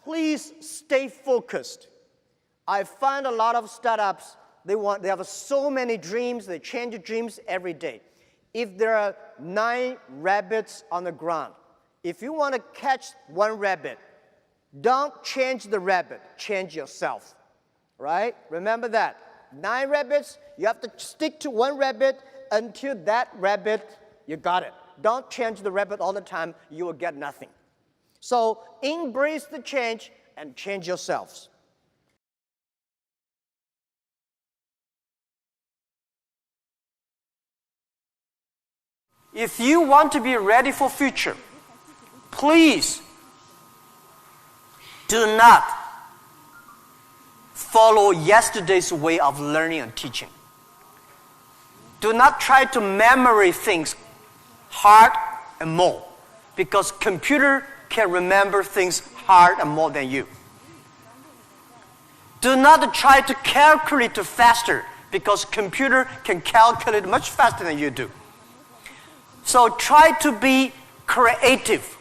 please stay focused. I find a lot of startups, they have so many dreams, they change dreams every day. If there are 9 rabbits on the ground, if you want to catch one rabbit, don't change the rabbit, change yourself, right? Remember that. 9 rabbits, you have to stick to one rabbit until that rabbit, you got it. Don't change the rabbit all the time, you will get nothing. So embrace the change and change yourselves. If you want to be ready for future, please do not follow yesterday's way of learning and teaching. Do not try to memorize things hard and more, because computer can remember things hard and more than you. Do not try to calculate faster, because computer can calculate much faster than you do. So try to be creative.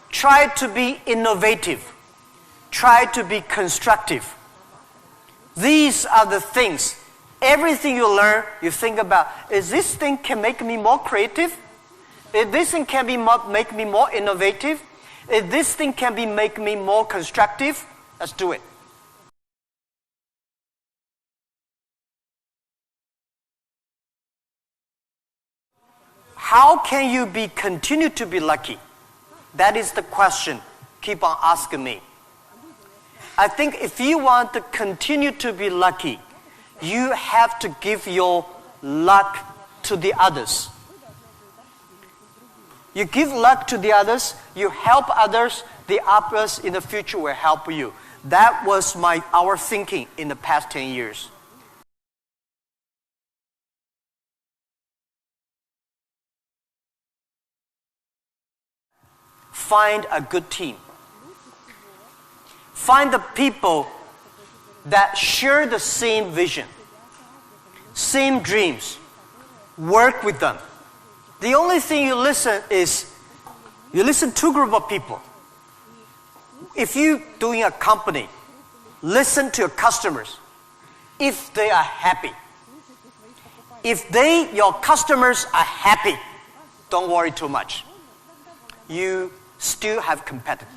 Try to be innovative. Try to be constructive. These are the things. Everything you learn, you think about, is this thing can make me more creative? Is this thing can make me more innovative? Is this thing can make me more constructive? Let's do it. How can you continue to be lucky? That is the question. Keep on asking me. I think if you want to continue to be lucky, you have to give your luck to the others. You give luck to the others, you help others, the others in the future will help you. That was our thinking in the past 10 years. Find a good team. Find the people that share the same vision, same dreams. Work with them. The only thing you listen to a group of people. If you're doing a company, listen to your customers. If they are happy. If your customers are happy, don't worry too much. You still have competitors.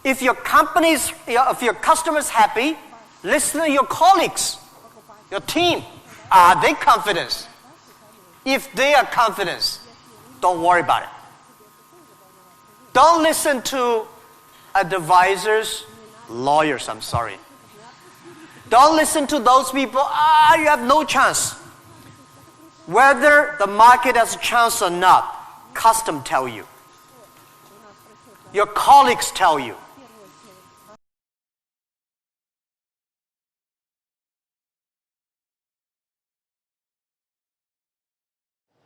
If your customers happy, listen to your colleagues, your team. Are they confident? If they are confident, don't worry about it. Don't listen to advisors, lawyers, I'm sorry. Don't listen to those people, you have no chance. Whether the market has a chance or not, custom tell you. Your colleagues tell you.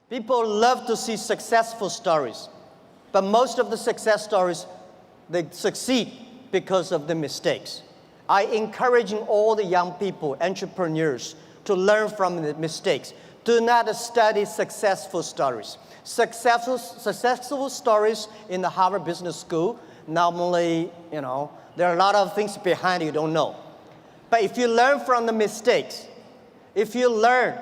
People love to see successful stories, but most of the success stories, they succeed because of the mistakes. I encouraging all the young people, entrepreneurs, to learn from the mistakes. Do not study successful stories. Successful stories in the Harvard Business School, normally, there are a lot of things behind you don't know. But if you learn from the mistakes, if you learn,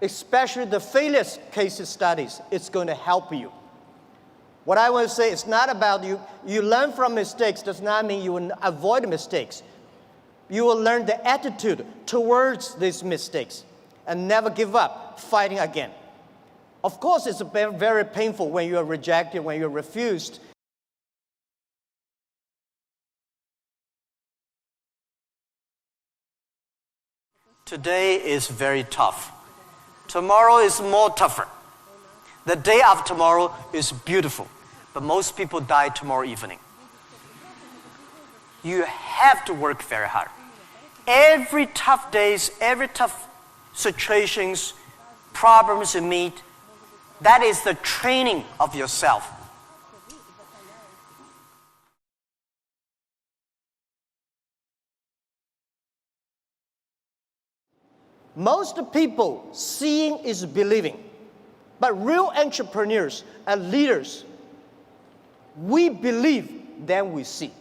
especially the failure case studies, it's going to help you. What I want to say is not about you learn from mistakes does not mean you will avoid mistakes. You will learn the attitude towards these mistakes and never give up, fighting again. Of course, it's very painful when you are rejected, when you're refused. Today is very tough. Tomorrow is more tougher. The day after tomorrow is beautiful, but most people die tomorrow evening. You have to work very hard. Every tough days, every tough situations, problems you meet, that is the training of yourself. Most people, seeing is believing. But real entrepreneurs and leaders, we believe, then we see.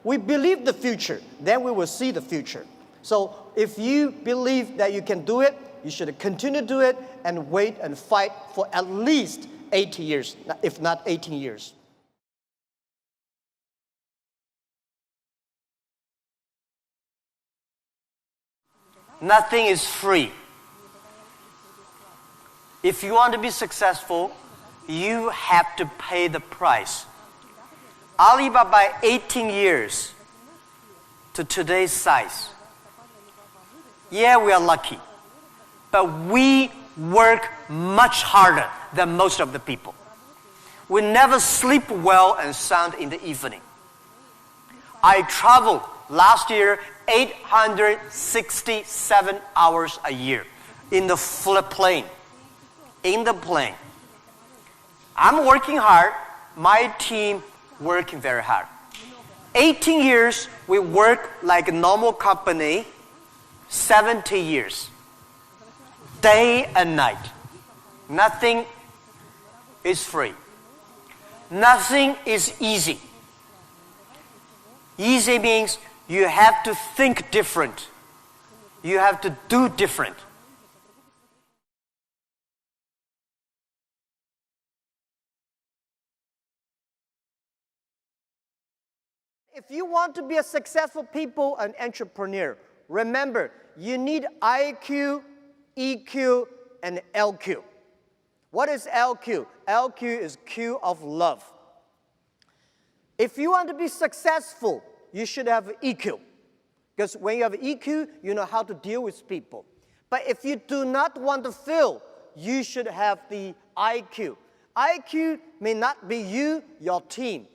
We believe the future, then we will see the future. So if you believe that you can do it, you should continue to do it and wait and fight for at least 80 years, if not 18 years. Nothing is free. If you want to be successful, you have to pay the price. Alibaba, 18 years to today's size. Yeah, we are lucky, but we work much harder than most of the people. We never sleep well and sound in the evening. I traveled last year 867 hours a year in the plane. In the plane. I'm working hard, my team working very hard. 18 years, we work like a normal company, 70 years. Day and night. Nothing is free. Nothing is easy. Easy means you have to think different. You have to do different. If you want to be a successful people, an entrepreneur, remember, you need IQ, EQ, and LQ. What is LQ? LQ is Q of love. If you want to be successful, you should have EQ. Because when you have EQ, you know how to deal with people. But if you do not want to fail, you should have the IQ. IQ may not be you, your team.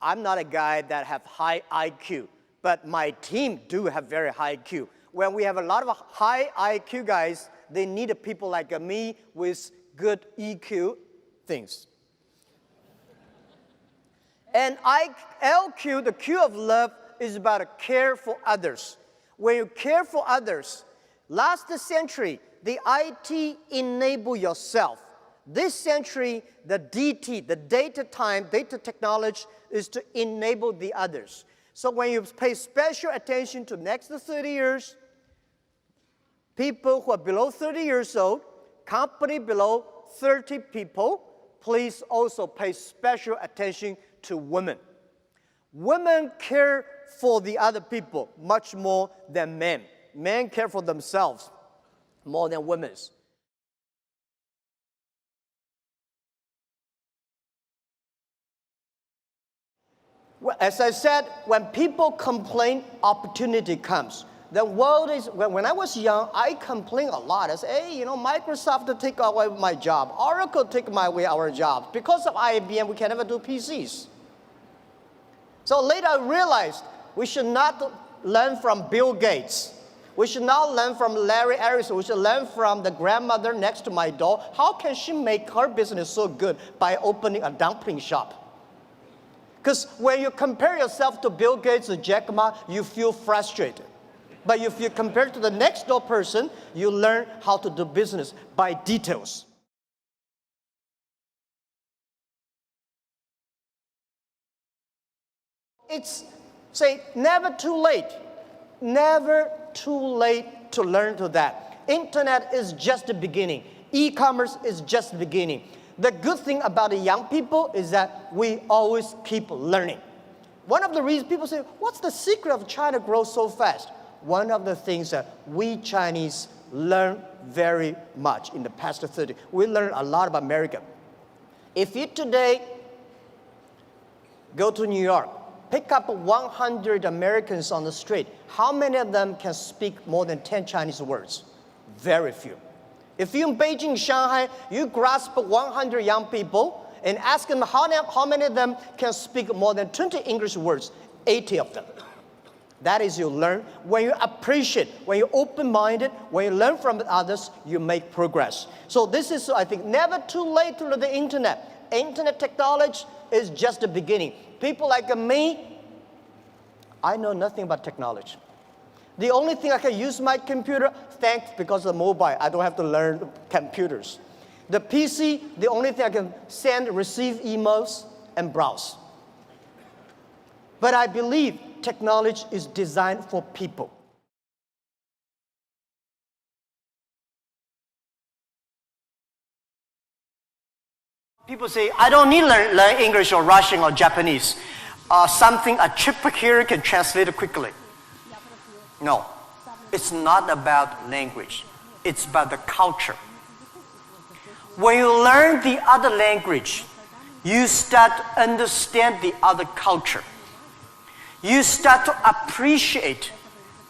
I'm not a guy that have high IQ, but my team do have very high IQ. When we have a lot of high IQ guys, they need people like me with good EQ things. And LQ, the Q of love, is about to care for others. When you care for others, last century, the IT enable yourself. This century, the DT, the data technology, is to enable the others. So when you pay special attention to next 30 years, people who are below 30 years old, company below 30 people, please also pay special attention to women. Women care for the other people much more than men. Men care for themselves more than women. Well, as I said, when people complain, opportunity comes. The world is, when I was young, I complained a lot. I said, hey, Microsoft take away my job. Oracle take away our jobs. Because of IBM, we can never do PCs. So later I realized we should not learn from Bill Gates. We should not learn from Larry Ellison. We should learn from the grandmother next to my door. How can she make her business so good by opening a dumpling shop? Because when you compare yourself to Bill Gates or Jack Ma, you feel frustrated. But if you compare to the next door person, you learn how to do business by details. It's, say, never too late. Never too late to learn to that. Internet is just the beginning. E-commerce is just the beginning. The good thing about the young people is that we always keep learning. One of the reasons people say, what's the secret of China grow so fast? One of the things that we Chinese learn very much in the past 30. We learn a lot about America. If you today go to New York, pick up 100 Americans on the street, how many of them can speak more than 10 Chinese words? Very few. If you're in Beijing, Shanghai, you grasp 100 young people and ask them how many of them can speak more than 20 English words, 80 of them. That is you learn. When you appreciate, when you're open-minded, when you learn from others, you make progress. So this is, I think, never too late to learn the internet. Internet technology is just the beginning. People like me, I know nothing about technology. The only thing I can use my computer, thanks because of mobile, I don't have to learn computers. The PC, the only thing I can send, receive emails, and browse. But I believe technology is designed for people. People say, I don't need to learn English or Russian or Japanese. Something a chip here can translate it quickly. No, it's not about language. It's about the culture. When you learn the other language, you start to understand the other culture. You start to appreciate,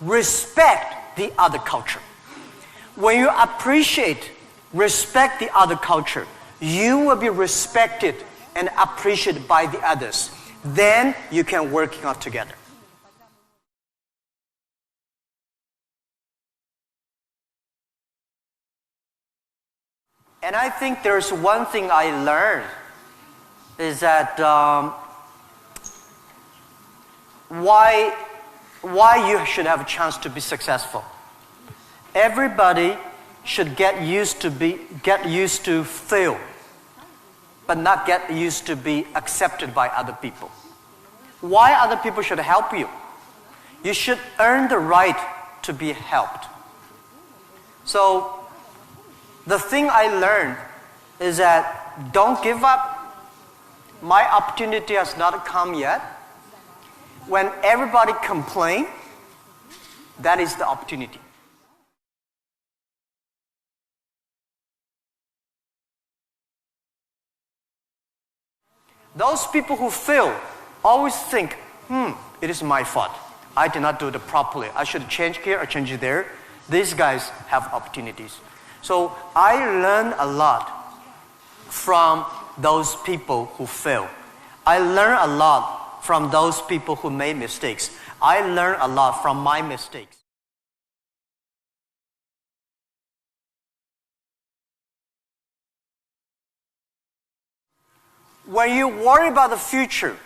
respect the other culture. When you appreciate, respect the other culture, you will be respected and appreciated by the others. Then you can work out together. And I think there's one thing I learned is that why you should have a chance to be successful. Everybody should get used to fail, but not get used to be accepted by other people. Why other people should help you? You should earn the right to be helped. So the thing I learned is that don't give up. My opportunity has not come yet. When everybody complains, that is the opportunity. Those people who fail always think, it is my fault. I did not do it properly. I should change here or change it there. These guys have opportunities. So I learned a lot from those people who fail. I learned a lot from those people who made mistakes. I learned a lot from my mistakes. When you worry about the future,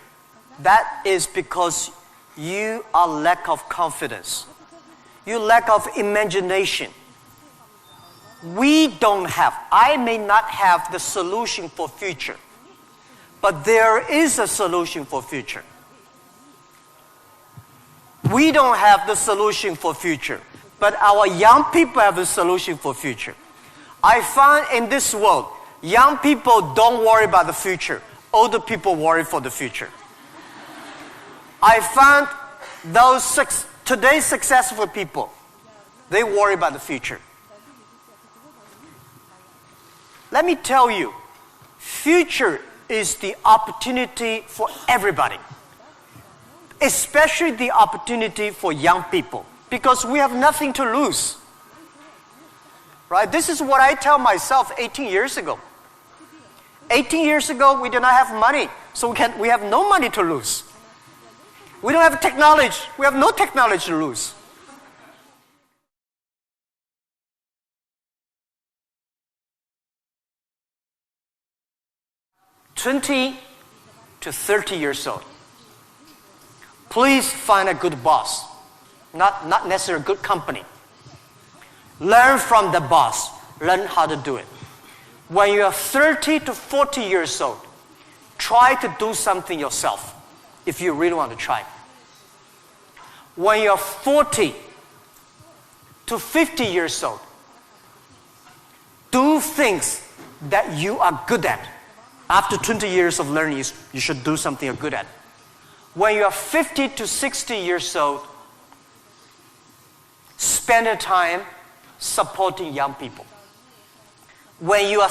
that is because you are lack of confidence. You lack of imagination. We don't have, I may not have the solution for future, but there is a solution for future. We don't have the solution for future, but our young people have the solution for future. I find in this world, young people don't worry about the future. Older people worry for the future. I found today's successful people, they worry about the future. Let me tell you, future is the opportunity for everybody, especially the opportunity for young people, because we have nothing to lose. Right? This is what I tell myself 18 years ago. 18 years ago, we did not have money, so we have no money to lose. We don't have technology. We have no technology to lose. "20 to 30 years old. Please find a good boss, not necessarily a good company. Learn from the boss. Learn how to do it. When you are 30 to 40 years old, try to do something yourself if you really want to try. When you are 40 to 50 years old, do things that you are good at. After 20 years of learning, you should do something you're good at. When you are 50 to 60 years old, spend your time supporting young people. When you are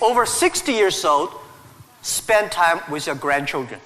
over 60 years old, spend time with your grandchildren.